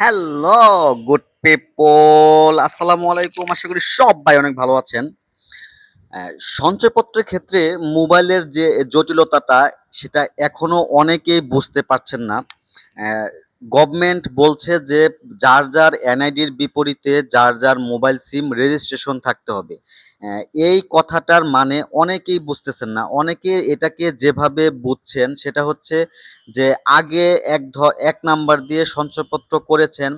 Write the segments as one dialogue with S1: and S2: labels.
S1: Hello, good people, আসসালামু আলাইকুম। আশা করি সবাই অনেক ভালো আছেন। সঞ্চয়পত্রের ক্ষেত্রে মোবাইলের যে জটিলতাটা, সেটা এখনো অনেকেই বুঝতে পারছেন না। গভর্নমেন্ট বলছে যে যার এনআইডির বিপরীতে যার মোবাইল সিম রেজিস্ট্রেশন থাকতে হবে। এই কথাটার মানে অনেকেই বুঝতেছেন না। অনেকে এটাকে যেভাবে বুঝছেন সেটা হচ্ছে যে আগে এক নাম্বার দিয়ে সঞ্চয়পত্র করেছেন।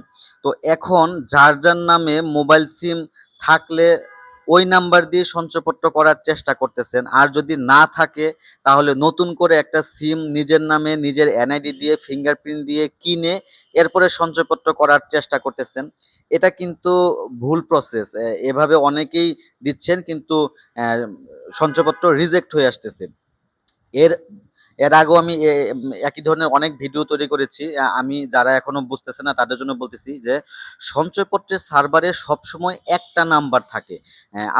S1: তো এখন যার নামে মোবাইল সিম থাকলে ওই নাম্বার দিয়ে সঞ্চয়পত্র করার চেষ্টা করতেছেন। আর যদি না থাকে তাহলে নতুন করে একটা সিম নিজের নামে নিজের এনআইডি দিয়ে ফিঙ্গারপ্রিন্ট দিয়ে কিনে এরপরে সঞ্চয়পত্র করার চেষ্টা করতেছেন। এটা কিন্তু ভুল প্রসেস। এভাবে অনেকেই দিচ্ছেন, কিন্তু সঞ্চয়পত্র রিজেক্ট হয়ে আসতেছে। এর এর আগেও আমি একই ধরনের অনেক ভিডিও তৈরি করেছি। আমি যারা এখনো বুঝতেছে না তাদের জন্য বলতেছি যে সঞ্চয়পত্রের সার্ভারে সবসময় একটা নাম্বার থাকে।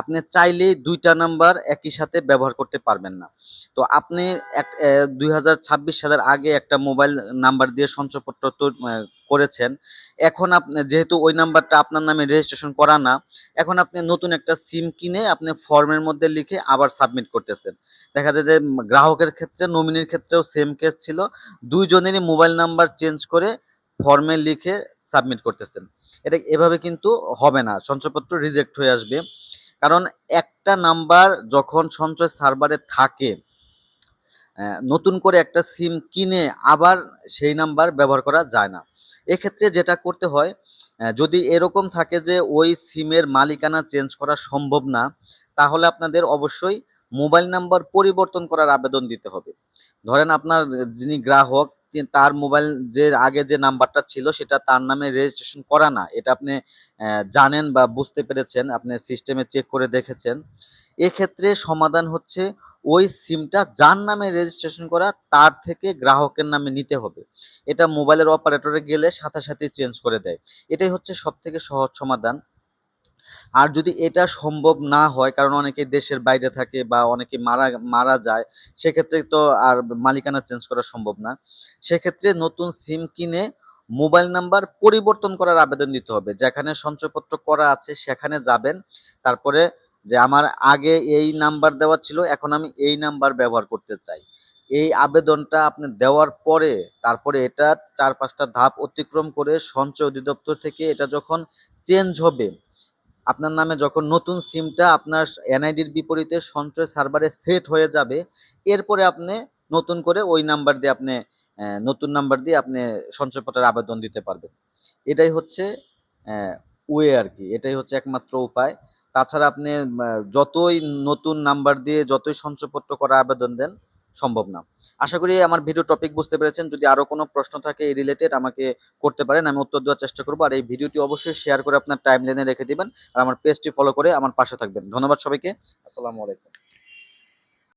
S1: আপনি চাইলেই ২ টা নাম্বার একই সাথে ব্যবহার করতে পারবেন না। তো আপনি ২০২৬ সালের আগে একটা মোবাইল নাম্বার দিয়ে সঞ্চয়পত্র করেছেন। এখন যেহেতু ওই নাম্বারটা আপনার নামে রেজিস্ট্রেশন করা না, এখন আপনি নতুন একটা সিম কিনে আপনি ফর্মের মধ্যে লিখে আবার সাবমিট করতেছেন। দেখা যায় যে গ্রাহকের ক্ষেত্রে, নমিনির ক্ষেত্রেও সেম কেস ছিল। ২ জনেরই মোবাইল নাম্বার চেঞ্জ করে ফর্মে লিখে সাবমিট করতেছেন। এটা এভাবে কিন্তু হবে না। সঞ্চয়পত্র রিজেক্ট হয়ে আসবে। কারণ একটা নাম্বার যখন সঞ্চয় সার্ভারে থাকে, নতুন করে একটা সিম কিনে আবার সেই নাম্বার ব্যবহার করা যায় না। এক্ষেত্রে যেটা করতে হয়, যদি এরকম থাকে যে ওই সিমের মালিকানা চেঞ্জ করা সম্ভব না, তাহলে আপনাদের অবশ্যই মোবাইল নাম্বার পরিবর্তন করার আবেদন দিতে হবে। ধরেন আপনার যিনি গ্রাহক, তার মোবাইল যে আগে যে নাম্বারটা ছিল সেটা তার নামে রেজিস্ট্রেশন করা না। এটা আপনি জানেন বা বুঝতে পেরেছেন, আপনি সিস্টেমে চেক করে দেখেছেন। এক্ষেত্রে সমাধান হচ্ছে ওই সিমটা যার নামে রেজিস্ট্রেশন করা তার থেকে গ্রাহকের নামে নিতে হবে। এটা মোবাইলের অপারেটরে গেলে সাথে সাথেই চেঞ্জ করে দেয়। এটাই হচ্ছে সবথেকে সহজ সমাধান। আর যদি এটা সম্ভব না হয়, কারণ অনেকে দেশের বাইরে থাকে বা অনেকে মারা মারা যায়, সেক্ষেত্রে তো আর মালিকানা চেঞ্জ করা সম্ভব না। সেক্ষেত্রে নতুন সিম কিনে মোবাইল নাম্বার পরিবর্তন করার আবেদন দিতে হবে। যেখানে সঞ্চয়পত্র করা আছে সেখানে যাবেন। তারপরে যে আমার আগে এই নাম্বার দেওয়া ছিল, এখন আমি এই নাম্বার ব্যবহার করতে চাই। এই আবেদনটা আপনি দেওয়ার পরে তারপরে এটা ৪-৫ টা ধাপ অতিক্রম করে সঞ্চয় অধিদপ্তর থেকে এটা যখন চেঞ্জ হবে, আপনার নামে যখন নতুন সিমটা আপনার এনআইডির বিপরীতে সঞ্চয় সার্ভারে সেট হয়ে যাবে, এরপরে আপনি নতুন করে ওই নাম্বার দিয়ে নতুন নাম্বার দিয়ে আপনি সঞ্চয়পত্রের আবেদন দিতে পারবেন। এটাই হচ্ছে ওয়ে আরকি। এটাই হচ্ছে একমাত্র উপায়। তাছাড়া আপনি যতই নতুন নাম্বার দিয়ে যতই সঞ্চয়পত্র করার আবেদন দেন, সম্ভব না। আশা করি আমার ভিডিও টপিক বুঝতে পেরেছেন। যদি আরো কোনো প্রশ্ন থাকে এই রিলেটেড আমাকে করতে পারেন। আমি উত্তর দেওয়ার চেষ্টা করব। আর এই ভিডিওটি অবশ্যই শেয়ার করে আপনার টাইমলাইনে রেখে দিবেন। আর আমার পেজটি ফলো করে আমার পাশে থাকবেন। ধন্যবাদ সবাইকে। আসসালামু আলাইকুম।